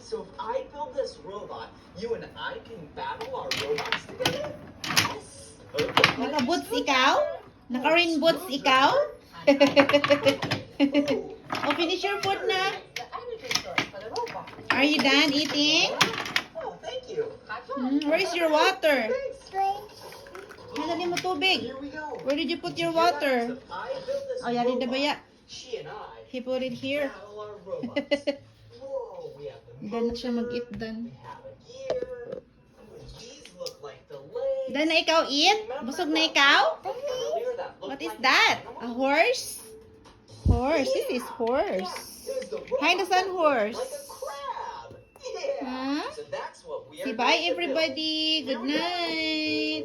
So if I build this robot, you and I can battle our robots together? Yes. Okay. Naka-boots ikaw? Naka-rain boots ikaw? Oh, finish your food na. The energy source for the robot. Are you done eating? Oh, thank you. Where is your water? Thanks. Halali mo tubig. Here we go. Where did you put your Yeah, water? so if I build this Oh, yari na robot, ba ya? She and I He put it here. battle our robots. Whoa, we have the Dan na siya motor, mag-eat dan. we have a gear. Ooh, these look like the legs. Dan na ikaw eat? Busog na ikaw? Earlier that looked What is like that? an A animal. horse? Horse. This is horse. It was the Hi, the robot sun that horse. looked like a crab. Yeah. Huh? So that's what we are Say bye going to build. everybody. Good night.